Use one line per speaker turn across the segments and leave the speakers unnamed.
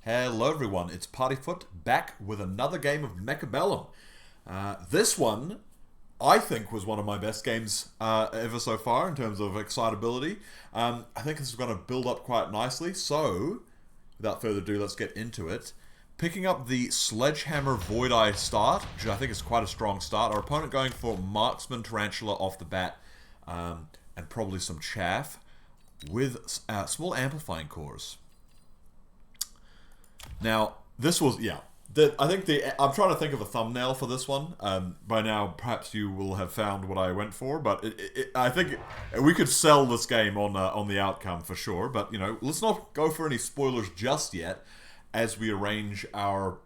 Hello everyone, it's Partyfoot back with another game of Mechabellum. This one, I think, was one of my best games ever so far in terms of excitability. I think this is going to build up quite nicely, so without further ado, let's get into it. Picking up the Sledgehammer Void Eye start, which I think is quite a strong start. Our opponent going for Marksman Tarantula off the bat, and probably some chaff, with small amplifying cores. Now, this was, I'm trying to think of a thumbnail for this one. By now, perhaps you will have found what I went for, but I think we could sell this game on the outcome for sure. But, you know, let's not go for any spoilers just yet as we arrange our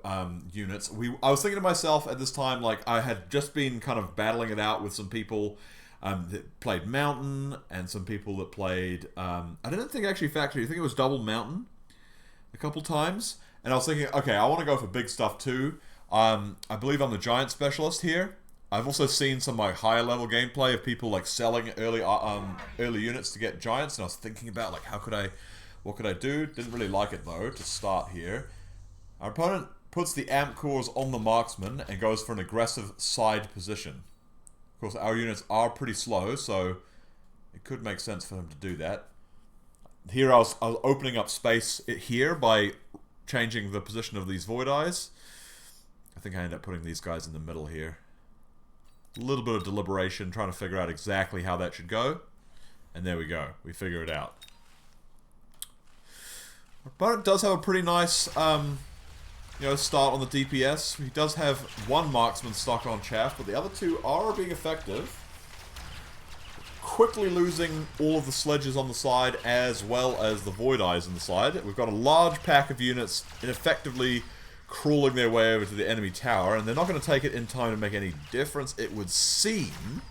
units. I was thinking to myself at this time, like, I had just been kind of battling it out with some people that played Mountain and some people that played, I didn't think actually Factory, I think it was Double Mountain a couple times. And I was thinking, okay, I want to go for big stuff too. I believe I'm the giant specialist here. I've also seen some of my higher level gameplay of people like selling early units to get giants, and I was thinking about like what could I do? Didn't really like it though to start here. Our opponent puts the amp cores on the marksman and goes for an aggressive side position. Of course, our units are pretty slow, so it could make sense for him to do that. Here I was opening up space here by changing the position of these Void Eyes. I think I end up putting these guys in the middle here. A little bit of deliberation, trying to figure out exactly how that should go. And there we go. We figure it out. Our opponent does have a pretty nice start on the DPS. He does have one marksman stock on chaff, but the other two are being effective. Quickly losing all of the sledges on the side as well as the Void Eyes on the side. We've got a large pack of units effectively crawling their way over to the enemy tower, and they're not going to take it in time to make any difference, it would seem.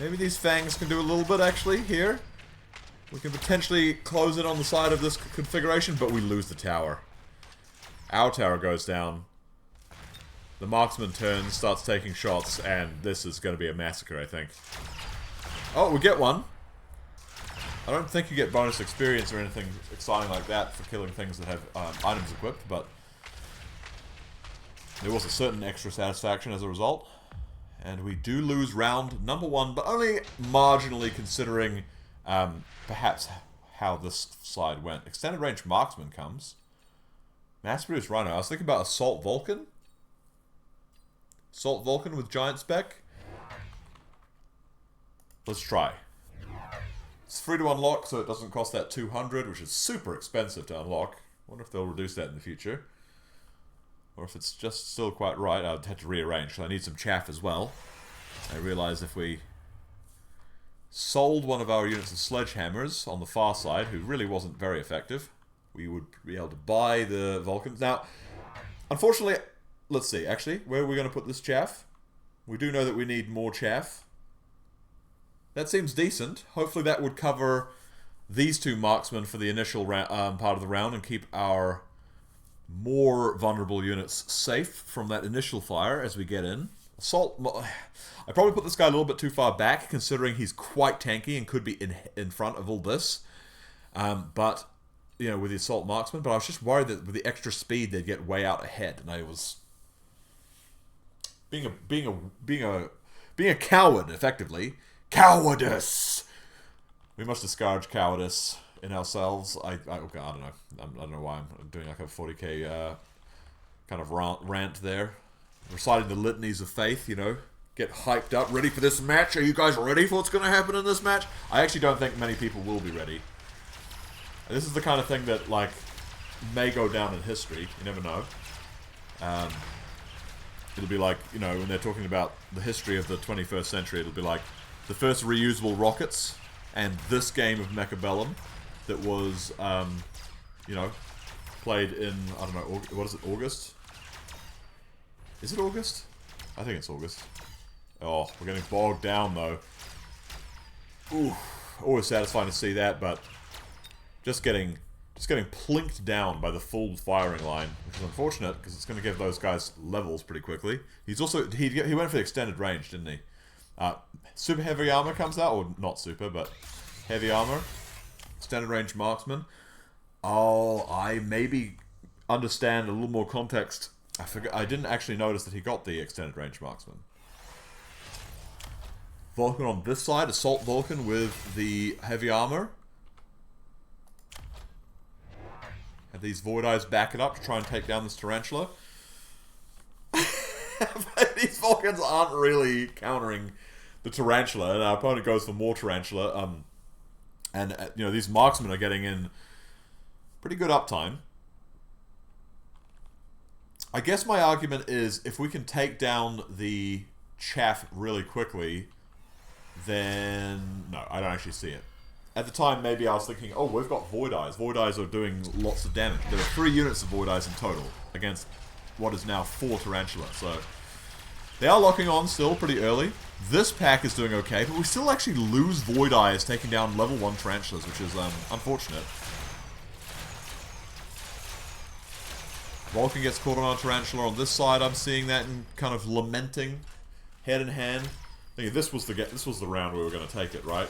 Maybe these fangs can do a little bit actually here. We can potentially close it on the side of this configuration, but we lose the tower. Our tower goes down. The marksman turns, starts taking shots, and this is going to be a massacre, I think. Oh, we get one. I don't think you get bonus experience or anything exciting like that for killing things that have items equipped, but there was a certain extra satisfaction as a result. And we do lose round number one, but only marginally considering perhaps how this side went. Extended range marksman comes. Mass-produced rhino. I was thinking about Assault Vulcan. Assault Vulcan with giant spec. Let's try. It's free to unlock, so it doesn't cost that 200, which is super expensive to unlock. Wonder if they'll reduce that in the future. Or if it's just still quite right. I'd have to rearrange, because I need some chaff as well. I realize if we sold one of our units of sledgehammers on the far side, who really wasn't very effective, we would be able to buy the Vulcans. Now, unfortunately, let's see, actually, where are we going to put this chaff? We do know that we need more chaff. That seems decent. Hopefully that would cover these two marksmen for the initial part of the round and keep our more vulnerable units safe from that initial fire as we get in. Assault... I probably put this guy a little bit too far back, considering he's quite tanky and could be in front of all this. But, you know, with the Assault Marksman. But I was just worried that with the extra speed they'd get way out ahead. And I was... Being a coward, effectively. Cowardice! We must discourage cowardice in ourselves. I don't know. I don't know why I'm doing like a 40k kind of rant there. Reciting the litanies of faith, you know. Get hyped up, ready for this match. Are you guys ready for what's going to happen in this match? I actually don't think many people will be ready. And this is the kind of thing that, like, may go down in history. You never know. It'll be like, you know, when they're talking about the history of the 21st century, it'll be like the first reusable rockets and this game of Mechabellum that was, you know, played in, I don't know, what is it, August? Is it August? I think it's August. Oh, we're getting bogged down, though. Ooh, always satisfying to see that, but just getting plinked down by the full firing line, which is unfortunate because it's going to give those guys levels pretty quickly. He's also he went for the extended range, didn't he? Super heavy armor comes out, or not super, but heavy armor, extended range marksman. Oh, I maybe understand a little more context. I didn't actually notice that he got the extended range marksman. Vulcan on this side, Assault Vulcan with the heavy armor. Have these Void Eyes back it up to try and take down this Tarantula. But these Vulcans aren't really countering the Tarantula, and our opponent goes for more Tarantula. And you know, these Marksmen are getting in pretty good uptime. I guess my argument is if we can take down the Chaff really quickly, then... No, I don't actually see it. At the time, maybe I was thinking, oh, we've got Void Eyes. Void Eyes are doing lots of damage. There are 3 units of Void Eyes in total against what is now 4 Tarantula. So they are locking on still pretty early. This pack is doing okay, but we still actually lose Void Eyes taking down level 1 Tarantulas, which is unfortunate. Vulcan gets caught on a Tarantula on this side. I'm seeing that and kind of lamenting, head in hand. Thinking this was the round we were going to take it, right?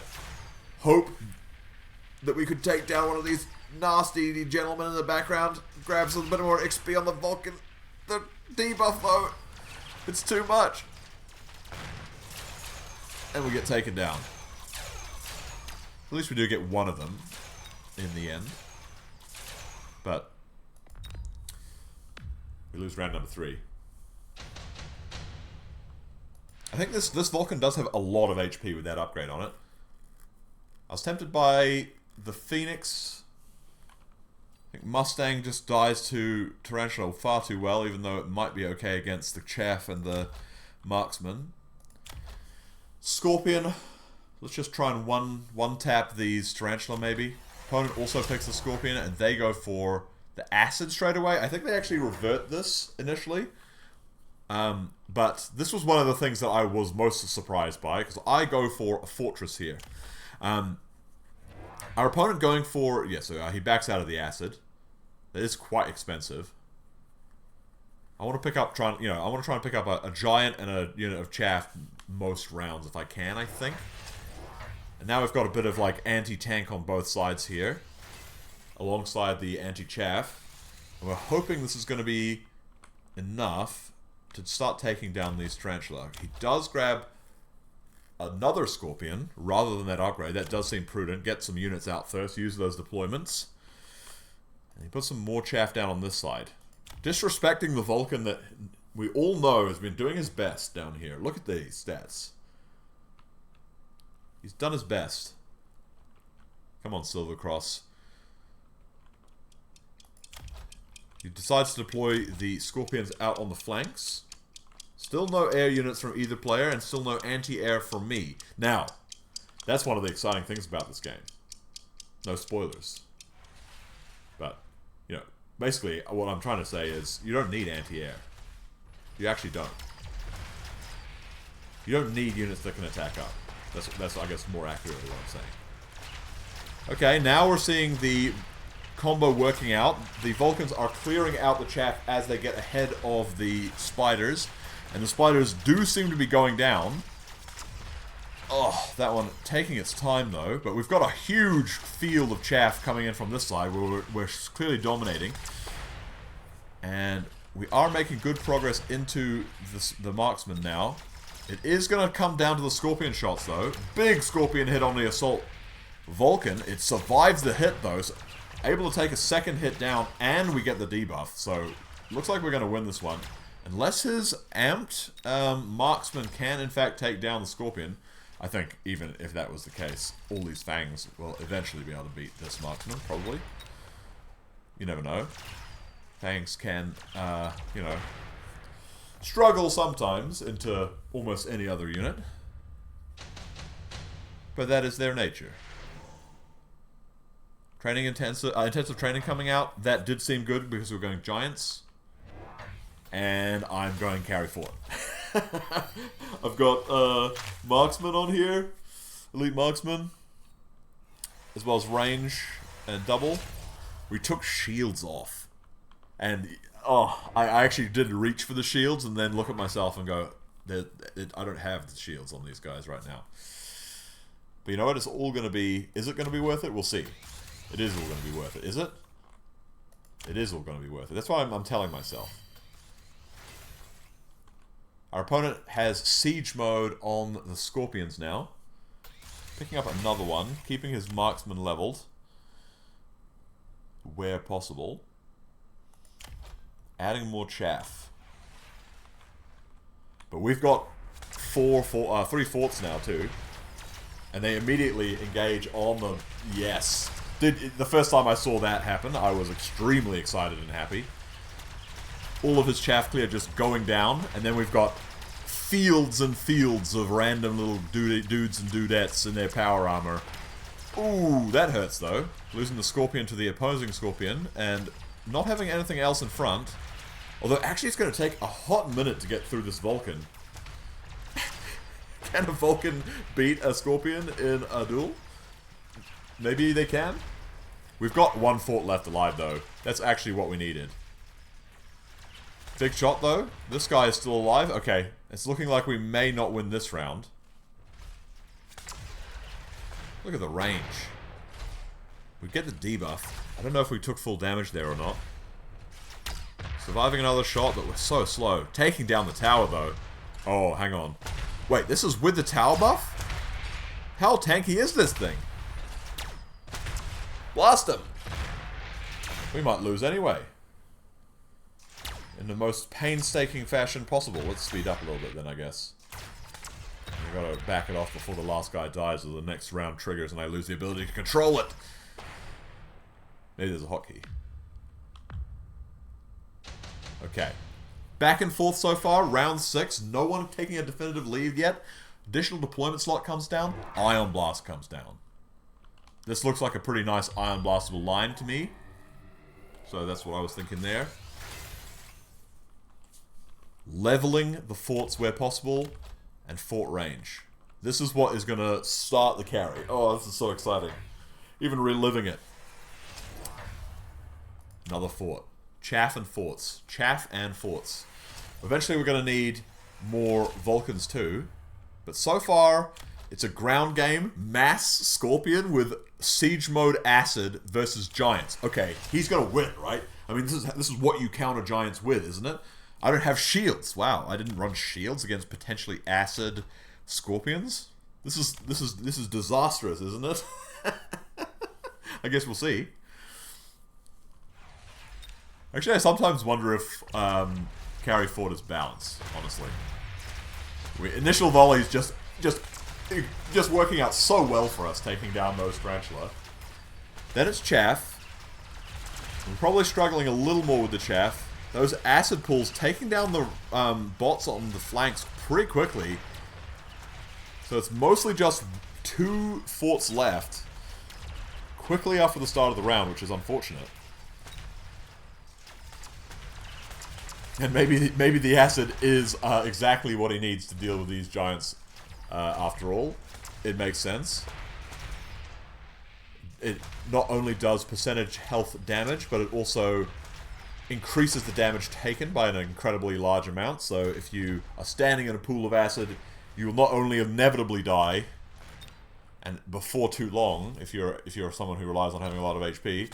Hope that we could take down one of these nasty gentlemen in the background. Grabs a little bit more XP on the Vulcan. The debuff though, it's too much. And we get taken down. At least we do get one of them in the end. But we lose round number 3. I think this Vulcan does have a lot of HP with that upgrade on it. I was tempted by the Phoenix. I think Mustang just dies to Tarantula far too well, even though it might be okay against the Chaff and the Marksman. Scorpion. Let's just try and one tap these Tarantula maybe. Opponent also picks the Scorpion and they go for the Acid straight away. I think they actually revert this initially. But this was one of the things that I was most surprised by, because I go for a Fortress here. Our opponent going for... Yeah, so he backs out of the Acid. That is quite expensive. I want to pick up... I want to try and pick up a Giant and a unit of Chaff most rounds if I can, I think. And now we've got a bit of, like, anti-tank on both sides here. Alongside the anti-Chaff. And we're hoping this is going to be enough to start taking down these Tarantula. He does grab another Scorpion rather than that upgrade. That does seem prudent. Get some units out first. Use those deployments. And he puts some more Chaff down on this side. Disrespecting the Vulcan that we all know has been doing his best down here. Look at these stats. He's done his best. Come on, Silver Cross. He decides to deploy the Scorpions out on the flanks. Still no air units from either player, and still no anti-air from me. Now, that's one of the exciting things about this game. No spoilers. But, you know, basically what I'm trying to say is you don't need anti-air. You actually don't. You don't need units that can attack up. That's I guess, more accurately what I'm saying. Okay, now we're seeing the combo working out. The Vulcans are clearing out the Chaff as they get ahead of the Spiders. And the Spiders do seem to be going down. Oh, that one taking its time though. But we've got a huge field of Chaff coming in from this side where we're clearly dominating. And we are making good progress into the Marksman now. It is going to come down to the Scorpion shots though. Big Scorpion hit on the Assault Vulcan. It survives the hit though. So able to take a second hit down, and we get the debuff. So, looks like we're going to win this one. Unless his amped Marksman can, in fact, take down the Scorpion. I think, even if that was the case, all these Fangs will eventually be able to beat this Marksman, probably. You never know. Fangs can, you know, struggle sometimes into almost any other unit. But that is their nature. Training intensive training coming out. That did seem good because we're going Giants. And I'm going carry forward. I've got Marksman on here. Elite Marksman. As well as range and double. We took shields off. And, oh, I actually did reach for the shields and then look at myself and go, I don't have the shields on these guys right now. But you know what? It's all going to be... Is it going to be worth it? We'll see. It is all going to be worth it, is it? It is all going to be worth it. That's why I'm telling myself. Our opponent has siege mode on the Scorpions now. Picking up another one, keeping his Marksman leveled where possible. Adding more chaff. But we've got 3 forts now too. And they immediately engage on them. Yes. The first time I saw that happen, I was extremely excited and happy. All of his chaff clear just going down, and then we've got fields and fields of random little dudes and dudettes in their power armor. Ooh, that hurts though. Losing the Scorpion to the opposing Scorpion, and not having anything else in front. Although, actually it's going to take a hot minute to get through this Vulcan. Can a Vulcan beat a Scorpion in a duel? Maybe they can? We've got 1 fort left alive though. That's actually what we needed. Big shot though. This guy is still alive. Okay, it's looking like we may not win this round. Look at the range. We get the debuff. I don't know if we took full damage there or not. Surviving another shot, but we're so slow. Taking down the tower though. Oh, hang on. Wait, this is with the tower buff? How tanky is this thing? Blast him! We might lose anyway. In the most painstaking fashion possible. Let's speed up a little bit then, I guess. We've got to back it off before the last guy dies or the next round triggers and I lose the ability to control it. Maybe there's a hotkey. Okay. Back and forth so far. Round 6. No one taking a definitive lead yet. Additional deployment slot comes down. Ion Blast comes down. This looks like a pretty nice Ion Blastable line to me. So that's what I was thinking there. Leveling the forts where possible. And fort range. This is what is going to start the carry. Oh, this is so exciting. Even reliving it. Another fort. Chaff and forts. Chaff and forts. Eventually we're going to need more Vulcans too. But so far, it's a ground game. Mass Scorpion with siege mode acid versus giants. Okay, he's going to win, right? I mean, this is what you counter giants with, isn't it? I don't have shields. Wow, I didn't run shields against potentially acid Scorpions. This is disastrous, isn't it? I guess we'll see. Actually, I sometimes wonder if carry fort is balanced. Honestly, initial volleys just working out so well for us, taking down those tarantula. Then it's chaff. We're probably struggling a little more with the chaff. Those acid pools taking down the bots on the flanks pretty quickly. So it's mostly just 2 forts left quickly after the start of the round, which is unfortunate. And maybe the acid is exactly what he needs to deal with these giants after all. It makes sense. It not only does percentage health damage, but it also increases the damage taken by an incredibly large amount. So if you are standing in a pool of acid, you will not only inevitably die, and before too long, if you're someone who relies on having a lot of HP,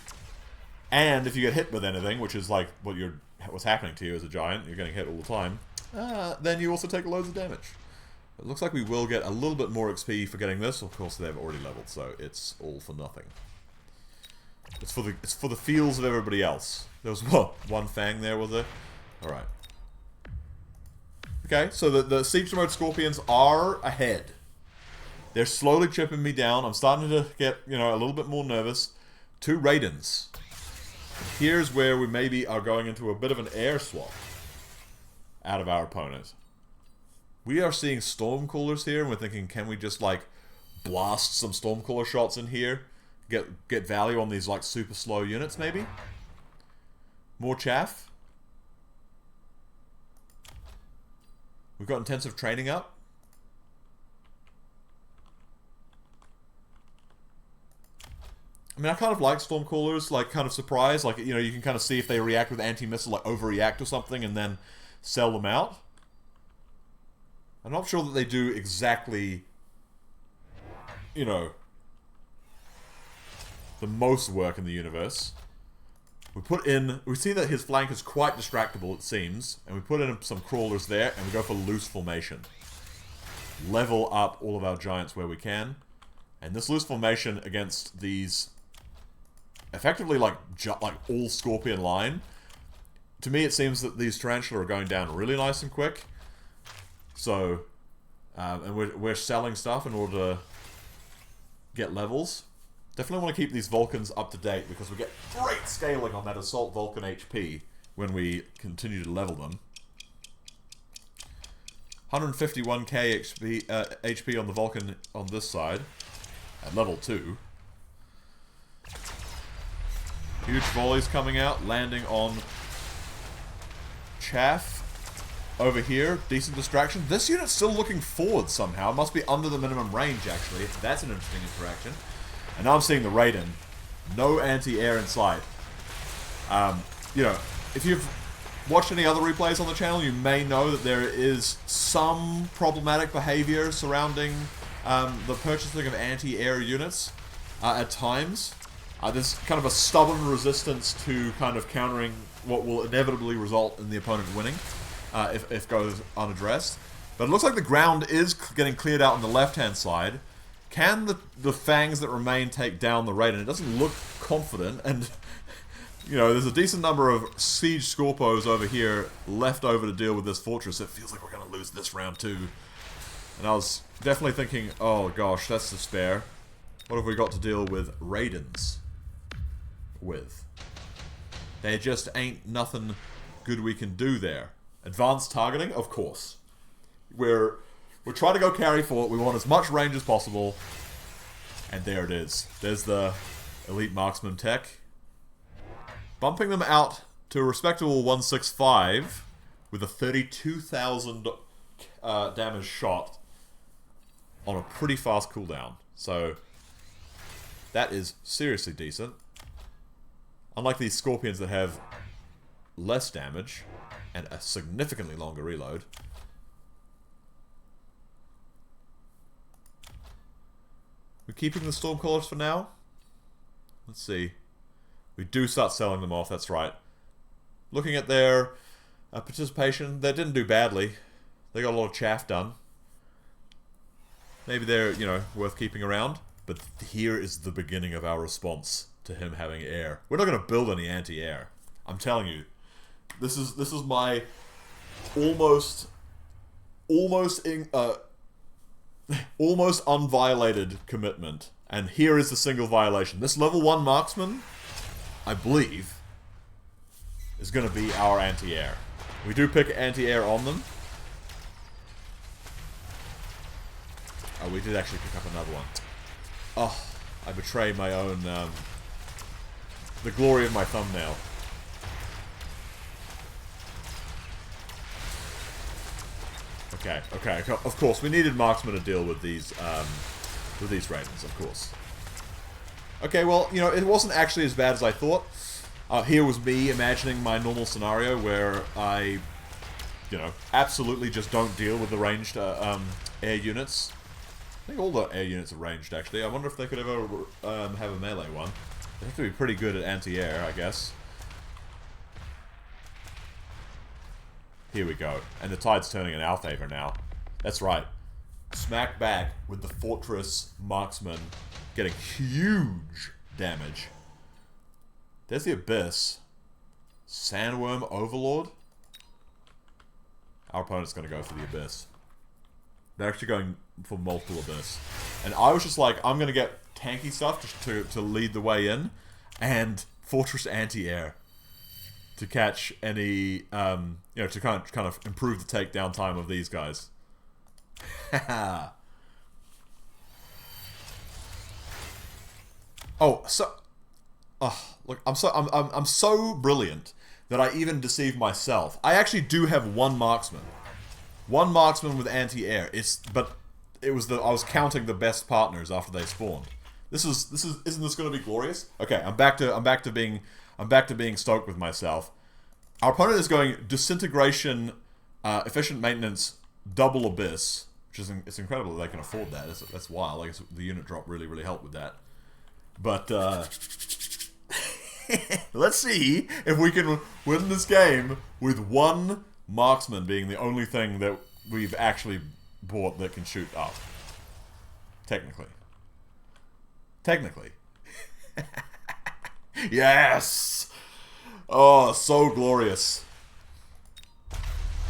and if you get hit with anything, which is like what's happening to you as a giant, you're getting hit all the time, then you also take loads of damage. It looks like we will get a little bit more XP for getting this. Of course, they've already leveled, so it's all for nothing. It's for the feels of everybody else. There was what, 1 fang there, was there? All right. Okay, so the siege mode Scorpions are ahead. They're slowly chipping me down. I'm starting to get a little bit more nervous. 2 Raidens. Here's where we maybe are going into a bit of an air swap out of our opponent. We are seeing Stormcoolers here, and we're thinking, can we just like blast some Stormcooler shots in here? Get value on these like super slow units, maybe? More chaff. We've got intensive training up. I mean, I kind of like Stormcoolers, like, kind of surprise. Like, you can kind of see if they react with anti-missile, like, overreact or something, and then sell them out. I'm not sure that they do exactly, the most work in the universe. We see that his flank is quite distractible, it seems, and we put in some crawlers there, and we go for loose formation. Level up all of our giants where we can. And this loose formation against these effectively like all Scorpion line, to me it seems that these Tarantula are going down really nice and quick. So, and we're selling stuff in order to get levels. Definitely want to keep these Vulcans up to date because we get great scaling on that Assault Vulcan HP when we continue to level them. 151k HP on the Vulcan on this side at level 2. Huge volleys coming out, landing on Chaff over here. Decent distraction. This unit's still looking forward somehow. It must be under the minimum range, actually. That's an interesting interaction. And now I'm seeing the Raiden. No anti-air in sight. You know, if you've watched any other replays on the channel, you may know that there is some problematic behavior surrounding the purchasing of anti-air units at times. There's kind of a stubborn resistance to kind of countering what will inevitably result in the opponent winning if it goes unaddressed. But it looks like the ground is getting cleared out on the left-hand side. Can the Fangs that remain take down the Raiden? It doesn't look confident, and you know, there's a decent number of Siege Scorpos over here left over to deal with this fortress. It feels like we're going to lose this round too. And I was definitely thinking, oh gosh, that's despair. What have we got to deal with Raidens with? There just ain't nothing good we can do there. Advanced targeting, of course. We're trying to go carry fort. We want as much range as possible. And there it is. There's the elite marksman tech. Bumping them out to a respectable 165 with a 32,000 damage shot on a pretty fast cooldown. So that is seriously decent. Unlike these Scorpions that have less damage and a significantly longer reload. We're keeping the Stormcallers for now. Let's see. We do start selling them off, that's right. Looking at their participation, they didn't do badly. They got a lot of chaff done. Maybe they're, you know, worth keeping around. But here is the beginning of our response to him having air. We're not going to build any anti-air. I'm telling you. This is my almost unviolated commitment. And here is the single violation. This level 1 marksman, I believe, is going to be our anti-air. We do pick anti-air on them. Oh, we did actually pick up another one. Oh, I betray my own, the glory of my thumbnail. Okay, of course, we needed Marksman to deal with these Raidens, of course. Okay, well, you know, it wasn't actually as bad as I thought. Here was me imagining my normal scenario where I, you know, absolutely just don't deal with the ranged air units. I think all the air units are ranged, actually. I wonder if they could ever have a melee one. They have to be pretty good at anti-air, I guess. Here we go. And the tide's turning in our favor now. That's right. Smack back with the Fortress Marksman getting huge damage. There's the Abyss. Sandworm Overlord. Our opponent's going to go for the Abyss. They're actually going for multiple Abyss. And I was just like, I'm going to get tanky stuff just to lead the way in. And Fortress Anti-Air. To catch any, you know, to kind of improve the takedown time of these guys. Oh, so, look, I'm so brilliant that I even deceive myself. I actually do have one marksman with anti-air. But it was I was counting the best partners after they spawned. Isn't this going to be glorious? Okay, I'm back to being stoked with myself. Our opponent is going Disintegration, Efficient Maintenance, Double Abyss, which is it's incredible that they can afford that. That's wild. I guess the unit drop really helped with that. But Let's see if we can win this game with one Marksman being the only thing that we've actually bought that can shoot up. Technically. Technically. Yes! Oh, so glorious.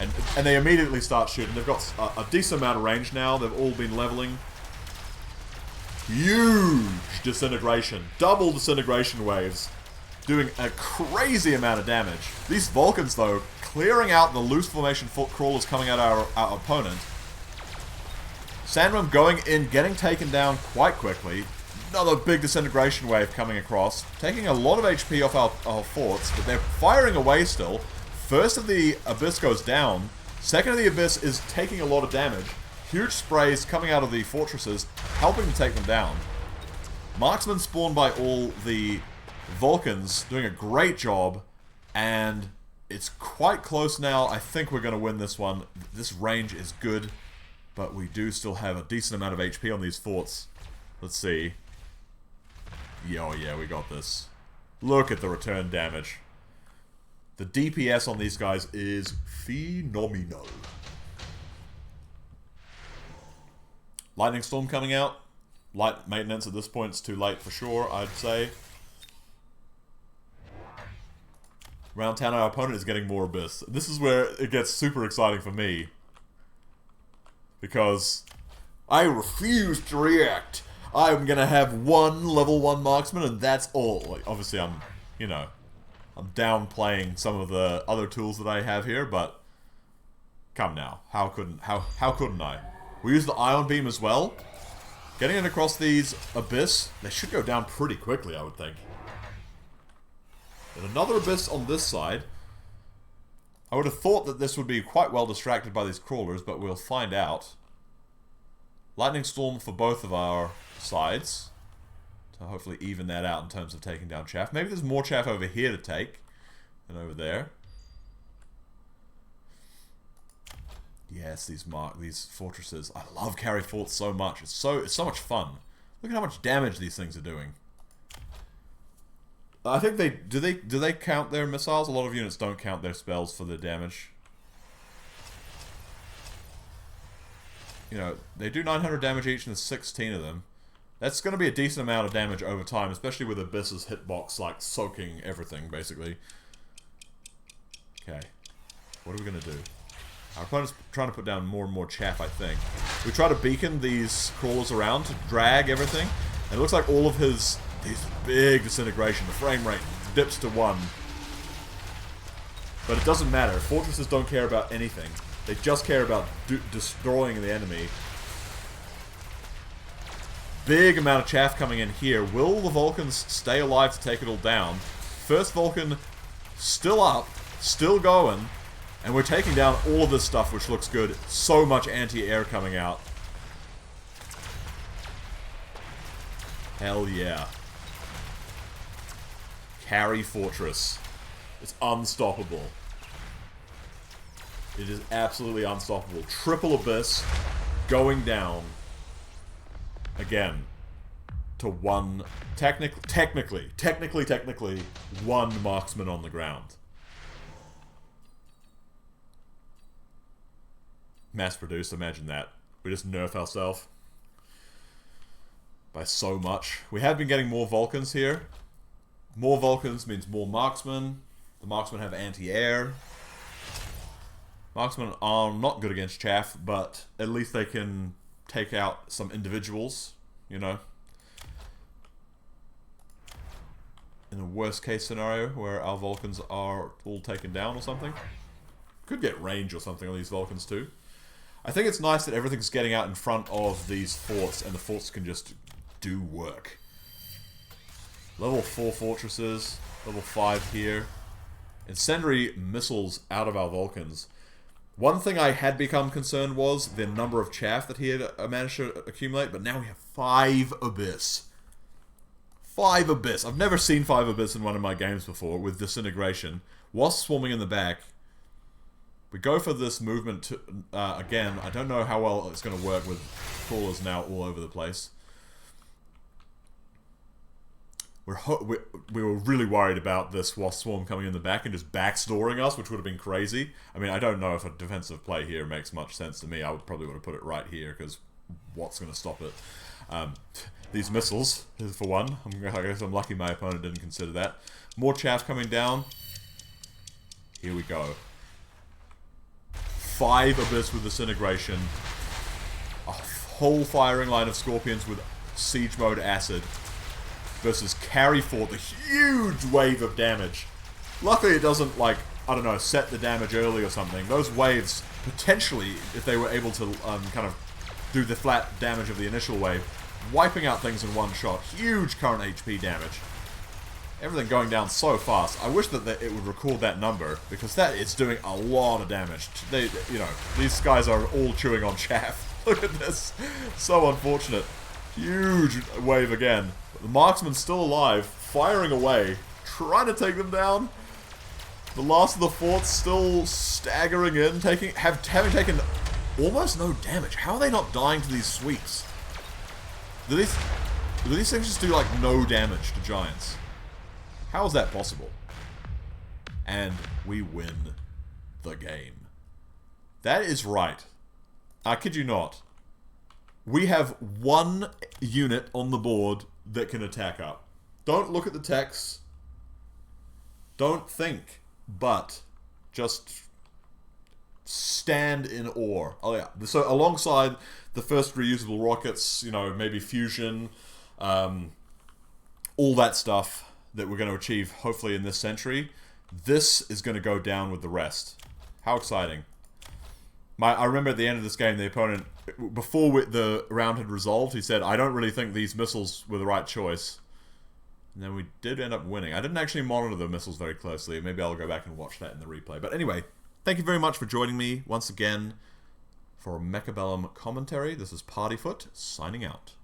And they immediately start shooting. They've got a decent amount of range now. They've all been leveling. Huge disintegration. Double disintegration waves. Doing a crazy amount of damage. These Vulcans, though, clearing out the loose formation foot crawlers coming at our opponent. Sandworm going in, getting taken down quite quickly. Another big disintegration wave coming across. Taking a lot of HP off our forts, but they're firing away still. First of the Abyss goes down. Second of the Abyss is taking a lot of damage. Huge sprays coming out of the fortresses, helping to take them down. Marksman spawned by all the Vulcans, doing a great job, and it's quite close now. I think we're going to win this one. This range is good, but we do still have a decent amount of HP on these forts. Let's see. Oh yeah, we got this. Look at the return damage. The DPS on these guys is phenomenal. Lightning Storm coming out. Light maintenance at this point is too late for sure, I'd say. Round 10, our opponent is getting more Abyss. This is where it gets super exciting for me. Because I refuse to react. I'm gonna have one level 1 Marksman and that's all. Like, obviously I'm, you know, I'm downplaying some of the other tools that I have here, but come now. How couldn't I? We use the Ion Beam as well. Getting it across these Abyss, they should go down pretty quickly, I would think. And another Abyss on this side. I would have thought that this would be quite well distracted by these crawlers, but we'll find out. Lightning Storm for both of our sides. To hopefully even that out in terms of taking down chaff. Maybe there's more chaff over here to take than over there. Yes, these fortresses. I love carry forts so much. It's so much fun. Look at how much damage these things are doing. I think do they count their missiles? A lot of units don't count their spells for the damage. You know, they do 900 damage each and there's 16 of them. That's going to be a decent amount of damage over time, especially with Abyss's hitbox, like, soaking everything, basically. Okay. What are we going to do? Our opponent's trying to put down more and more chaff, I think. We try to beacon these crawlers around to drag everything, and it looks like all of these big disintegration, the frame rate dips to 1. But it doesn't matter. Fortresses don't care about anything. They just care about destroying the enemy. Big amount of chaff coming in here. Will the Vulcans stay alive to take it all down? First Vulcan still up, still going, and we're taking down all of this stuff, which looks good. So much anti-air coming out. Hell yeah. Carry Fortress. It's unstoppable. It is absolutely unstoppable. Triple Abyss going down. Again, to one, technically, one Marksman on the ground. Mass produced, imagine that. We just nerf ourselves by so much. We have been getting more Vulcans here. More Vulcans means more Marksmen. The Marksmen have anti-air. Marksmen are not good against chaff, but at least they can take out some individuals, you know. In a worst case scenario where our Vulcans are all taken down or something. Could get range or something on these Vulcans too. I think it's nice that everything's getting out in front of these forts and the forts can just do work. Level 4 fortresses, level 5 here. Incendiary missiles out of our Vulcans. One thing I had become concerned was the number of chaff that he had managed to accumulate, but now we have 5 Abyss. 5 Abyss. I've never seen 5 Abyss in one of my games before with Disintegration. Wasp swarming in the back. We go for this movement to, again. I don't know how well it's going to work with crawlers now all over the place. we were really worried about this Wasp Swarm coming in the back and just backstoring us, which would have been crazy. I mean, I don't know if a defensive play here makes much sense to me. I would probably want to put it right here, because what's going to stop it? These missiles, for one. I guess I'm lucky my opponent didn't consider that. More chaff coming down. Here we go. 5 Abyss with Disintegration. A whole firing line of Scorpions with Siege Mode Acid. Versus Carry Fort, the huge wave of damage. Luckily it doesn't, like, I don't know, set the damage early or something. Those waves, potentially, if they were able to kind of do the flat damage of the initial wave, wiping out things in one shot. Huge current HP damage. Everything going down so fast. I wish that it would record that number, because that is doing a lot of damage. You know, these guys are all chewing on chaff. Look at this. So unfortunate. Huge wave again. The Marksman's still alive, firing away, trying to take them down. The last of the forts still staggering in, having taken almost no damage. How are they not dying to these sweeps? Do these things just do, like, no damage to giants? How is that possible? And we win the game. That is right. I kid you not. We have 1 unit on the board that can attack up. Don't look at the text. Don't think. But just stand in awe. Oh yeah. So alongside the first reusable rockets, you know, maybe fusion, all that stuff that we're going to achieve hopefully in this century, this is going to go down with the rest. How exciting. I remember at the end of this game, the opponent, before the round had resolved, he said, I don't really think these missiles were the right choice. And then we did end up winning. I didn't actually monitor the missiles very closely. Maybe I'll go back and watch that in the replay. But anyway, thank you very much for joining me once again for a Mechabellum commentary. This is Partyfoot, signing out.